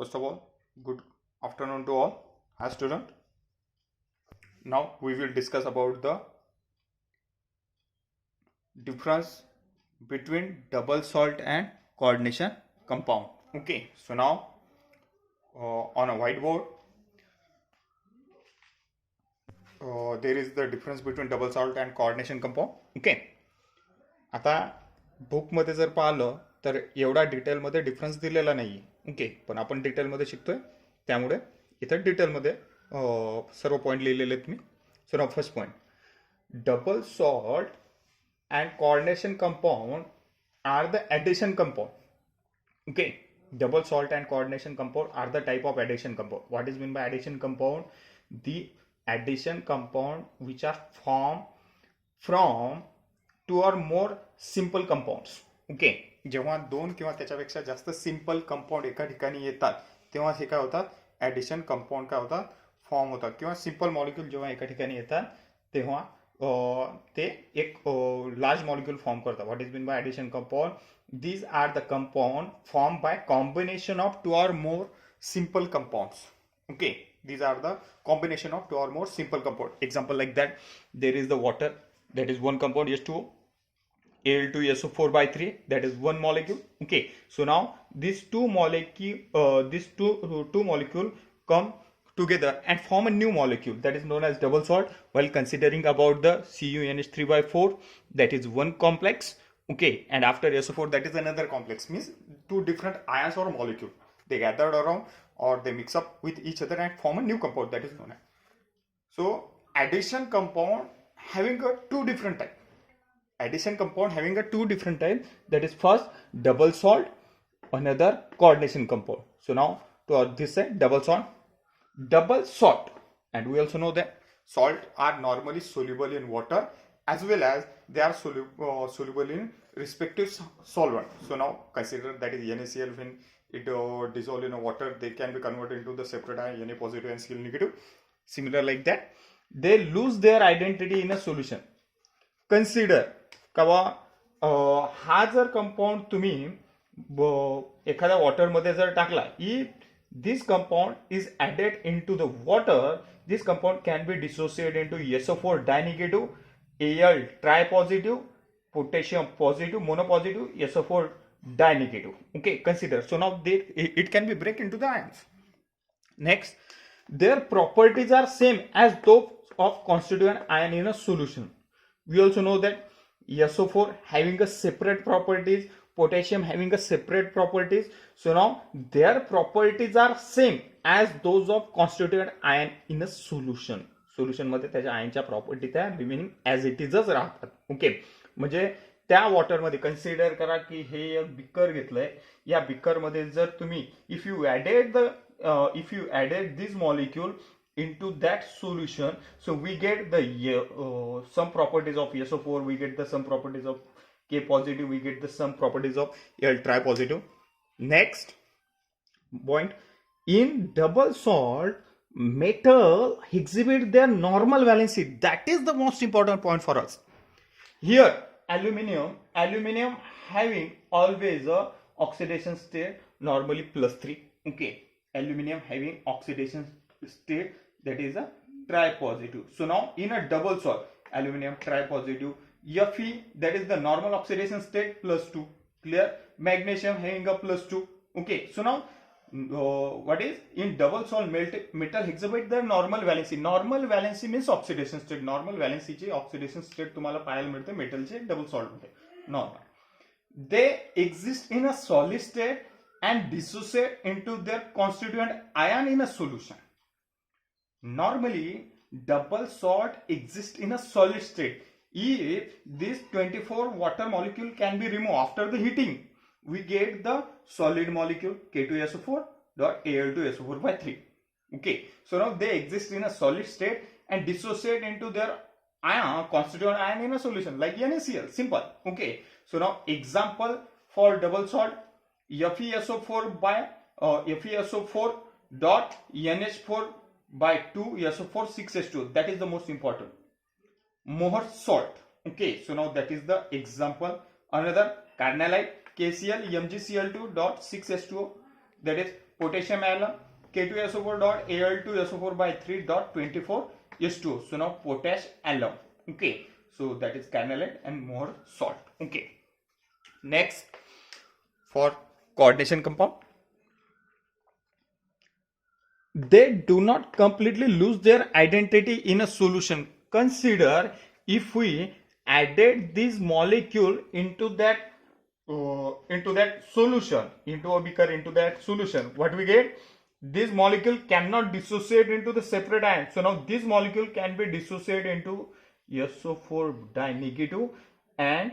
First of all, good afternoon to all. Hi student. Now we will discuss about the difference between double salt and coordination compound. Okay, so now on a whiteboard there is the difference between double salt and coordination compound. Okay, आता बुकमध्ये जर पाहिलं तर एवढा डिटेलमध्ये difference दिलेला नाही आहे. ओके, पण आपण डिटेलमध्ये शिकतोय त्यामुळे इथं डिटेलमध्ये सर्व पॉईंट लिहिलेले आहेत मी. So now first point, double salt and coordination compound are the addition compound. Okay, double salt and coordination compound are the type of addition compound. What is mean by addition compound? The addition compound which are formed from two or more simple compounds. Okay, जेव्हा दोन किंवा त्याच्यापेक्षा जास्त simple compound एका ठिकाणी येतात तेव्हा हे काय होतात, ॲडिशन कंपाऊंड काय होतात, फॉर्म होतात. किंवा सिंपल मॉलिक्यूल जेव्हा एका ठिकाणी येतात तेव्हा ते एक लार्ज मॉलिक्यूल फॉर्म करतात. What is mean by addition compound? These are the compound formed by combination of two or more simple compounds. Okay, these are the combination of two or more simple compound. Example like that, there is the water, that is one compound, H2O, Al2SO4 by 3, that is one molecule. Okay, so now these two molecule come together and form a new molecule that is known as double salt. While considering about the CuNH3 by 4, that is one complex. Okay, and after SO4, that is another complex. Means two different ions or molecule, they gathered around or they mix up with each other and form a new compound that is known as. So addition compound having a two different type. Addition compound having a two different type, that is first double salt, another coordination compound. So now to this side double salt, and we also know that salt are normally soluble in water as well as they are soluble in respective solvent. So now consider that is NaCl. When it dissolve in water, they can be converted into the separate ion Na positive and Cl negative. Similar like that, they lose their identity in a solution. Consider कवा हा जर compound तुम्ही एखाद्या वॉटरमध्ये जर टाकला, if this compound is added into the water, this compound can be dissociated into SO4 dinegative, Al tripositive, potassium positive, monopositive, SO4 dinegative. Okay, consider. So now it can be break into the ions. Next, their properties are same as those of constituent ion in a solution. We also know that SO4 having a separate properties, potassium having a separate properties. So now their properties are same as those of constituent ion in a solution. Solution मध्ये त्याच्या आयनच्या property त्या remaining as it इजच राहतात. Okay, म्हणजे त्या वॉटरमध्ये consider करा की हे एक beaker घेतलंय, या बिकरमध्ये जर तुम्ही if you added this molecule into that solution, so we get the some properties of SO4, we get the some properties of K positive, we get the some properties of L tripositive. Next point, in double salt, metal exhibit their normal valency. That is the most important point for us. Here aluminium having always a oxidation state normally +3. Okay, aluminium having oxidation state that is a tripositive. So now in a double salt, aluminium tripositive, Fe that is the normal oxidation state +2. Clear? Magnesium having a +2. Okay, so now what is in double salt metal exhibit the normal valency. Normal valency means oxidation state. Normal valency ची oxidation state तुम्हाला पाहायला मिळते मेटलचे double salt मध्ये. Normal, they exist in a solid state and dissociate into their constituent ion in a solution. Normally double salt exists in a solid state. If this 24 water molecule can be removed after the heating, we get the solid molecule K2SO4 dot Al2SO4 by 3. Okay, so now they exist in a solid state and dissociate into their ion, constituent ion in a solution like NaCl. Simple. Okay, so now example for double salt, FeSO4 by FeSO4 dot NH4 by 2 SO4 6H2. That is the most important. Mohr salt. Okay, so now that is the example. Another carnallite KCl MgCl2 dot 6H2O. that is potassium alum, K2SO4 dot Al2SO4 by 3 dot 24 H2O. So now potash alum. Okay, so that is cannalate and more salt. Okay, next for coordination compound, they do not completely lose their identity in a solution. Consider if we added this molecule into that solution, into a beaker, into that solution, what we get? This molecule cannot dissociate into the separate ion. So now this molecule can be dissociated into SO4 di negative and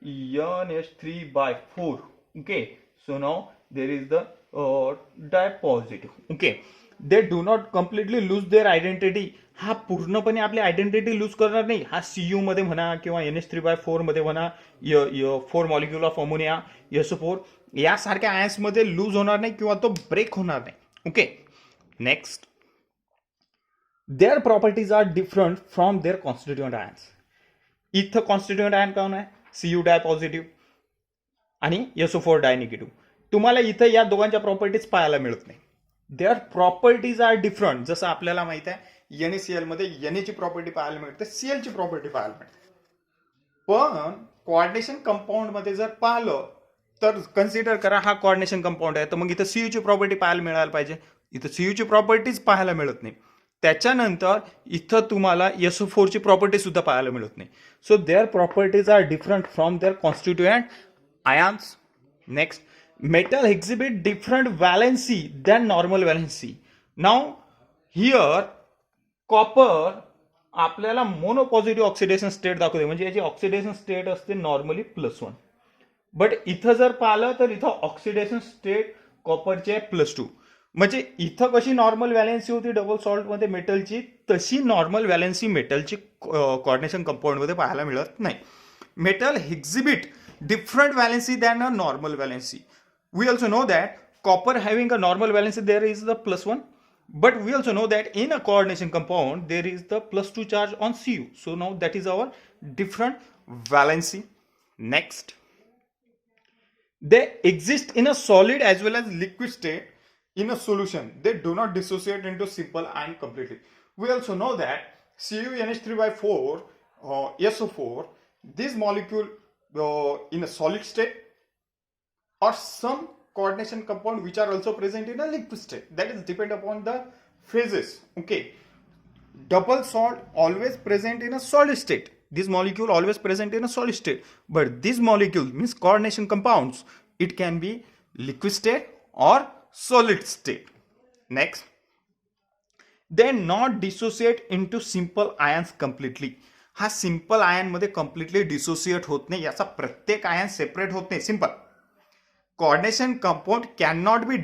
CuNH3 by 4. Okay, so now there is the di positive. Okay, they do not completely lose their identity. हा पूर्णपणे आपली identity loose करणार नाही. हा CU मध्ये म्हणा किंवा NH3/4 मध्ये म्हणा, 4 मॉलिक्युल ऑफ अमोनिया, SO4 यासारख्या आयन्स मध्ये लूज होणार नाही किंवा तो ब्रेक होणार नाही. Okay, next, their properties are different from their constituent ions. इथं कॉन्स्टिट्युएंट आयन कोण आहे? सीयू डाय पॉझिटिव्ह आणि SO4 डाय निगेटिव्ह. तुम्हाला इथं या दोघांच्या प्रॉपर्टीज पाहायला मिळत नाही. Their properties are different. जसं आपल्याला माहित आहे NaCl मध्ये Na ची प्रॉपर्टी पाहायला मिळते, Cl ची प्रॉपर्टी पाहायला मिळते. पण कोऑर्डिनेशन कंपाऊंड मध्ये जर पाहिलं तर कन्सिडर करा हा कोऑर्डिनेशन कंपाऊंड आहे, तर मग इथं Cu ची प्रॉपर्टी पाहायला मिळायला पाहिजे. इथं Cu ची प्रॉपर्टीज पाहायला मिळत नाही. त्याच्यानंतर इथं तुम्हाला SO4 ची प्रॉपर्टी सुद्धा पाहायला मिळत नाही. So their properties are different from their constituent ions. Next, metal exhibit different valency than normal valency. Now here copper आपल्याला मोनोपॉझिटिव्ह ऑक्सिडेशन स्टेट दाखवते, म्हणजे याची ऑक्सिडेशन स्टेट असते नॉर्मली +1. बट इथं जर पाहिलं तर इथं ऑक्सिडेशन स्टेट कॉपरची आहे +2. म्हणजे इथं कशी नॉर्मल व्हॅलेन्सी होती डबल सॉल्ट मध्ये मेटलची, तशी नॉर्मल व्हॅलेन्सी मेटलची कोऑर्डिनेशन कंपाऊंड मध्ये पाहायला मिळत नाही. Metal exhibit different valency than a normal valency. We also know that copper having a normal valency, there is the +1, but we also know that in a coordination compound there is the +2 charge on Cu. So now that is our different valency. Next, they exist in a solid as well as liquid state. In a solution they do not dissociate into simple ion completely. We also know that CuNH3/4 SO4, this molecule in a solid state, or some coordination compound which are also present in a liquid state. That is depend upon the phases. Okay, double salt always present in a solid state. This molecule always present in a solid state, but this molecule means coordination compounds, it can be liquid state or solid state. Next, they not dissociate into simple ions completely. हा simple ion मध्ये completely dissociate होत नाही, याचा प्रत्येक ion separate होत नाही. Simple coordination compound can not be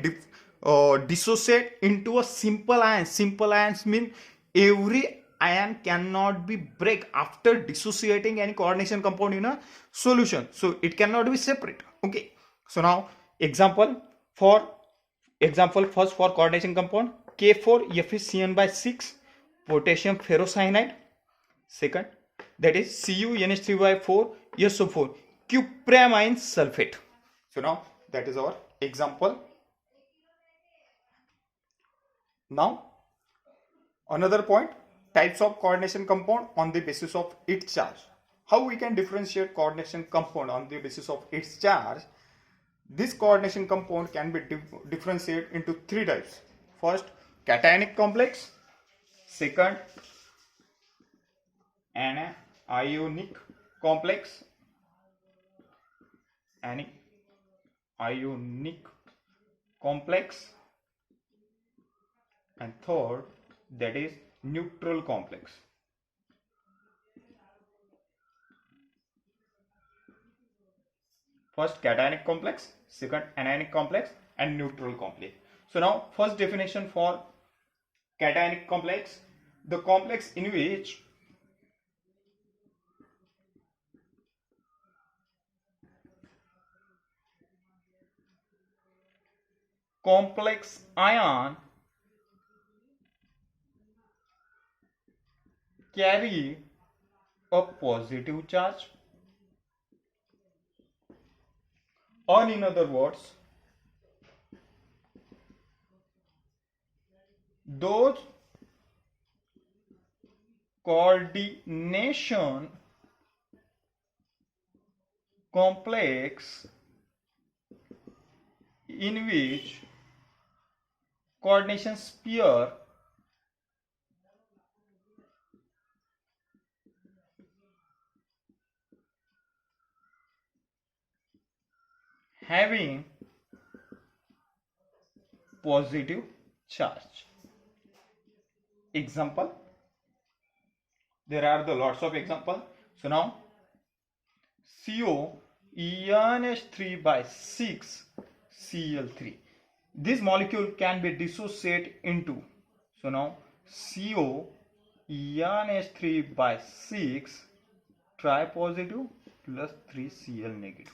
dissociate into a simple ion. Simple ions mean every ion cannot be break after dissociating any coordination compound in a solution. So it cannot be separate. Okay. So now example first for coordination compound K4FeCN/6 potassium ferrocyanide. Second, that is CuNH3/4 SO4 cupramine sulfate. So now that is our example. Now another point, types of coordination compound on the basis of its charge. How we can differentiate coordination compound on the basis of its charge? This coordination compound can be differentiated into three types. First, cationic complex. Second, anionic complex. Anionic complex. And third, that is neutral complex. First, cationic complex, second, anionic complex, and neutral complex. So now first definition for cationic complex, the complex in which complex ion carry a positive charge, or in other words, those coordination complex in which coordination sphere having positive charge. Example, there are the lots of example. So now CO NH3 by 6 Cl3. This molecule can be dissociated into, so now CO NH3 by 6 tripositive plus 3 Cl negative.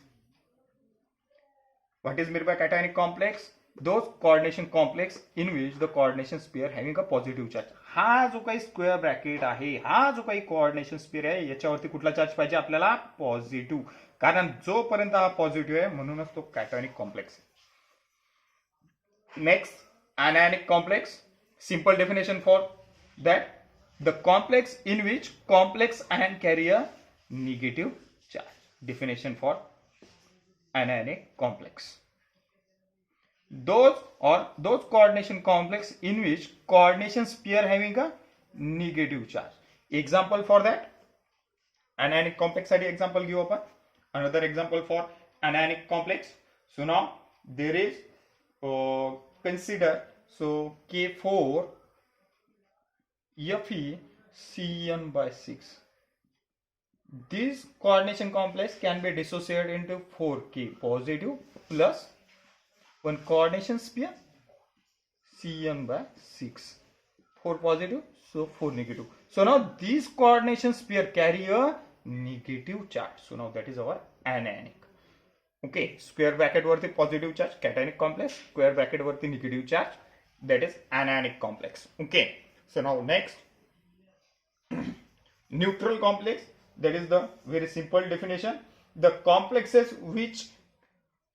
What is meant by cationic complex? Those coordination complex in which the coordination sphere having a positive charge. हा जो काही square bracket आहे, हा जो काही coordination spear आहे, याच्यावरती कुठला चार्ज पाहिजे आपल्याला? पॉझिटिव्ह. कारण जोपर्यंत हा पॉझिटिव्ह आहे म्हणूनच तो कॅटायनिक कॉम्प्लेक्स आहे. Next, anionic complex. Simple definition for that: the complex in which complex ion carry a negative charge. Definition for anionic complex: those coordination complex in which coordination sphere having a negative charge. Example for that, anionic complex साठी example घेऊ आपण. Another example for anionic complex. So now there is consider, so K4 FeCN by 6. This coordination complex can be dissociated into 4K positive plus one coordination sphere Cn by 6. 4 positive, so 4 negative. So now these coordination sphere carry a negative charge. So now that is our anionic. Okay, square bracket वरती positive charge cationic complex, square bracket वरती negative charge, that is anionic complex. Okay, so now next, neutral complex. That is the very simple definition: the complexes which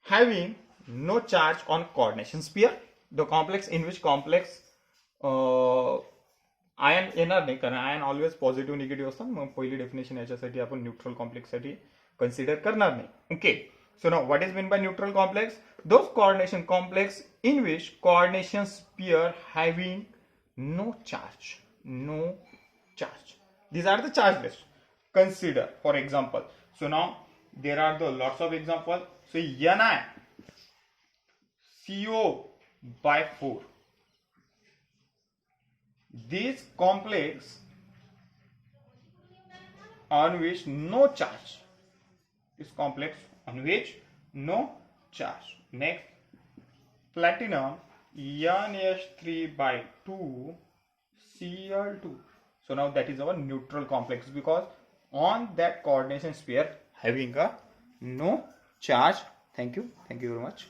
having no charge on coordination sphere. The complex in which complex ion येणार नाही, कारण ion always positive negative असतात. मग पहिली definition याच्यासाठी आपण neutral complex साठी consider करणार नाही. Okay, so now what is meant by neutral complex? Those coordination complex in which coordination sphere having no charge. These are the chargeless. Consider, for example, so now there are the lots of examples. So Ni CO by 4. This complex on which no charge. This complex on which no charge. Next, platinum NH3 by 2 Cl2. So now that is our neutral complex because on that coordination sphere having a no charge. Thank you very much.